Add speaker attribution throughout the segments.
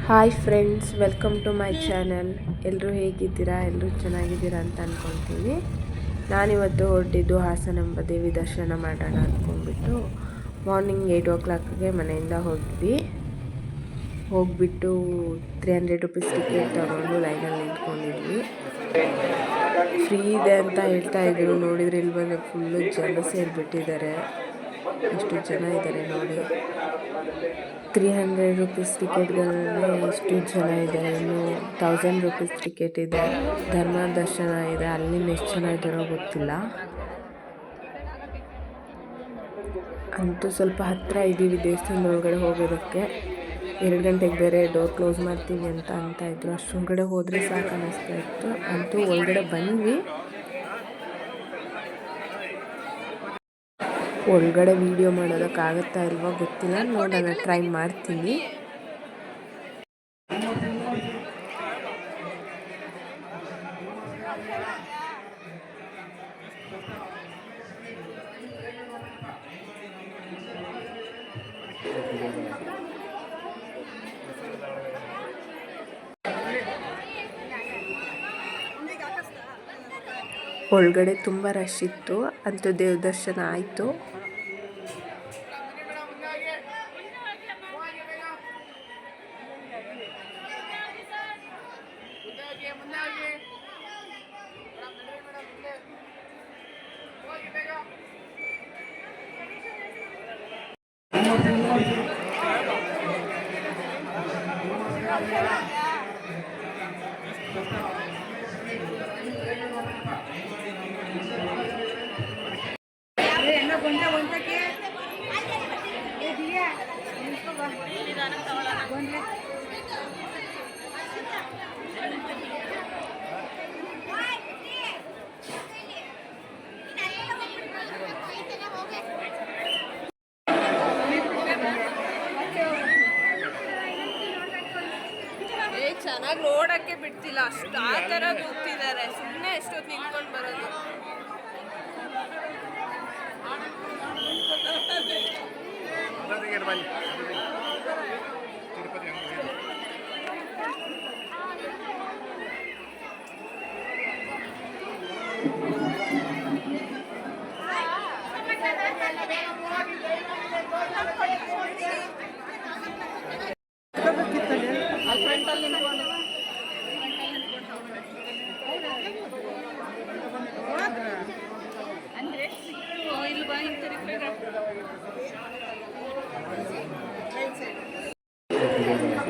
Speaker 1: Hi friends, welcome to my channel. ಎಲ್ಲರೂ ಹೇಗಿದ್ದೀರಾ? ಎಲ್ಲರೂ ಚೆನ್ನಾಗಿದ್ದೀರಾ ಅಂತ ಅಂದ್ಕೊಳ್ತೀನಿ. ನಾನಿವತ್ತು ಹೊರಟಿದ್ದು ಹಾಸನಾಂಬ ದೇವಿ ದರ್ಶನ ಮಾಡೋಣ ಅಂದ್ಕೊಂಡ್ಬಿಟ್ಟು ಮಾರ್ನಿಂಗ್ 8 o'clockಗೆ ಮನೆಯಿಂದ ಹೋಗಿಬಿಟ್ಟು 300 rupees ಟಿಕೆಟ್ ತಗೊಂಡು ಲೈನಲ್ಲಿ ನಿಂತ್ಕೊಂಡಿದ್ವಿ. ಫ್ರೀ ಇದೆ ಅಂತ ಹೇಳ್ತಾ ಇದ್ರು. ನೋಡಿದರೆ ಇಲ್ಲಿ ಬಂದು ಫುಲ್ಲು ಜನ ಸೇರಿಬಿಟ್ಟಿದ್ದಾರೆ. ಎಷ್ಟು ಜನ ಇದ್ದಾರೆ ನೋಡಿ. 300 rupees ಟಿಕೆಟ್ಗಳಲ್ಲೇ ಎಷ್ಟು ಜನ ಇದ್ದಾರೆ. ಇನ್ನು 1000 rupees ಟಿಕೆಟ್ ಇದೆ. ಧರ್ಮ ದರ್ಶನ ಇದೆ, ಅಲ್ಲಿ ಎಷ್ಟು ಜನ ಇದ್ದಾರೋ ಗೊತ್ತಿಲ್ಲ. ಅಂತೂ ಸ್ವಲ್ಪ ಹತ್ತಿರ ಇದ್ದೀವಿ ದೇವಸ್ಥಾನದ ಒಳಗಡೆ ಹೋಗೋದಕ್ಕೆ. 2 ಗಂಟೆಗೆ ಬೇರೆ ಡೋರ್ ಕ್ಲೋಸ್ ಮಾಡ್ತೀವಿ ಅಂತ ಇದ್ರು. ಅಷ್ಟೊಳಗಡೆ ಹೋದರೆ ಸಾಕು ಅನ್ನಿಸ್ತಾ ಇತ್ತು. ಅಂತೂ ಒಳಗಡೆ ಬಂದ್ವಿ. ಒಳಗಡೆ ವೀಡಿಯೋ ಮಾಡೋದಕ್ಕಾಗುತ್ತಾ ಇಲ್ವೋ ಗೊತ್ತಿಲ್ಲ, ನೋಡೋಣ, ಟ್ರೈ ಮಾಡ್ತೀನಿ. ಒಳಗಡೆ ತುಂಬ ರಶ್ ಇತ್ತು. ಅಂತೂ ದೇವ್ರ ದರ್ಶನ ಆಯಿತು.
Speaker 2: ಚೆನ್ನಾಗಿ ನೋಡಕ್ಕೆ ಬಿಡ್ತಿಲ್ಲ, ಅಷ್ಟು ಆ ಥರ ಕೂಗ್ತಿದ್ದಾರೆ. ಸುಮ್ಮನೆ ಎಷ್ಟೊತ್ತು ನಿಂತ್ಕೊಂಡು ಬರೋದು.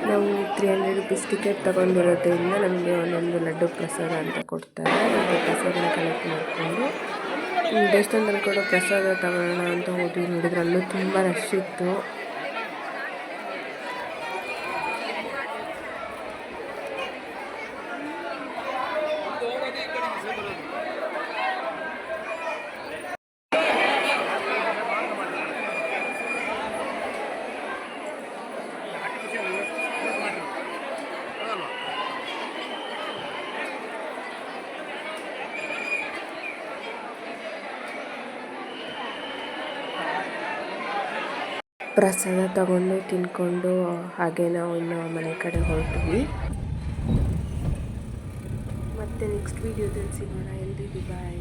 Speaker 1: ನಾವು 300 rupees ಟಿಕೆಟ್ ತೊಗೊಂಡಿರೋದ್ರಿಂದ ನಮಗೆ ಒಂದೊಂದು ಲಡ್ಡು ಪ್ರಸಾದ ಅಂತ ಕೊಡ್ತಾರೆ. ಲಡ್ಡು ಪ್ರಸಾದನ ಕಲೆಕ್ಟ್ ಮಾಡಿಕೊಂಡು ದೇವಸ್ಥಾನದಲ್ಲಿ ಕೂಡ ಪ್ರಸಾದ ತಗೊಳ್ಳೋಣ ಅಂತ ಹೋದ್ವಿ. ನೋಡಿದ್ರೆ ಅಲ್ಲೂ ತುಂಬ ರಶ್ ಇತ್ತು. ಪ್ರಸಾದ ತಗೊಂಡು ತಿನ್ಕೊಂಡು ಹಾಗೆ ನಾವು ಇನ್ನು ಮನೆ ಕಡೆ ಹೊರಟ್ವಿ. ಮತ್ತೆ ನೆಕ್ಸ್ಟ್ ವೀಡಿಯೋದಲ್ಲಿ ಸಿಗೋಣ. ಎಲ್ರಿಗೂ ಬಾಯ್.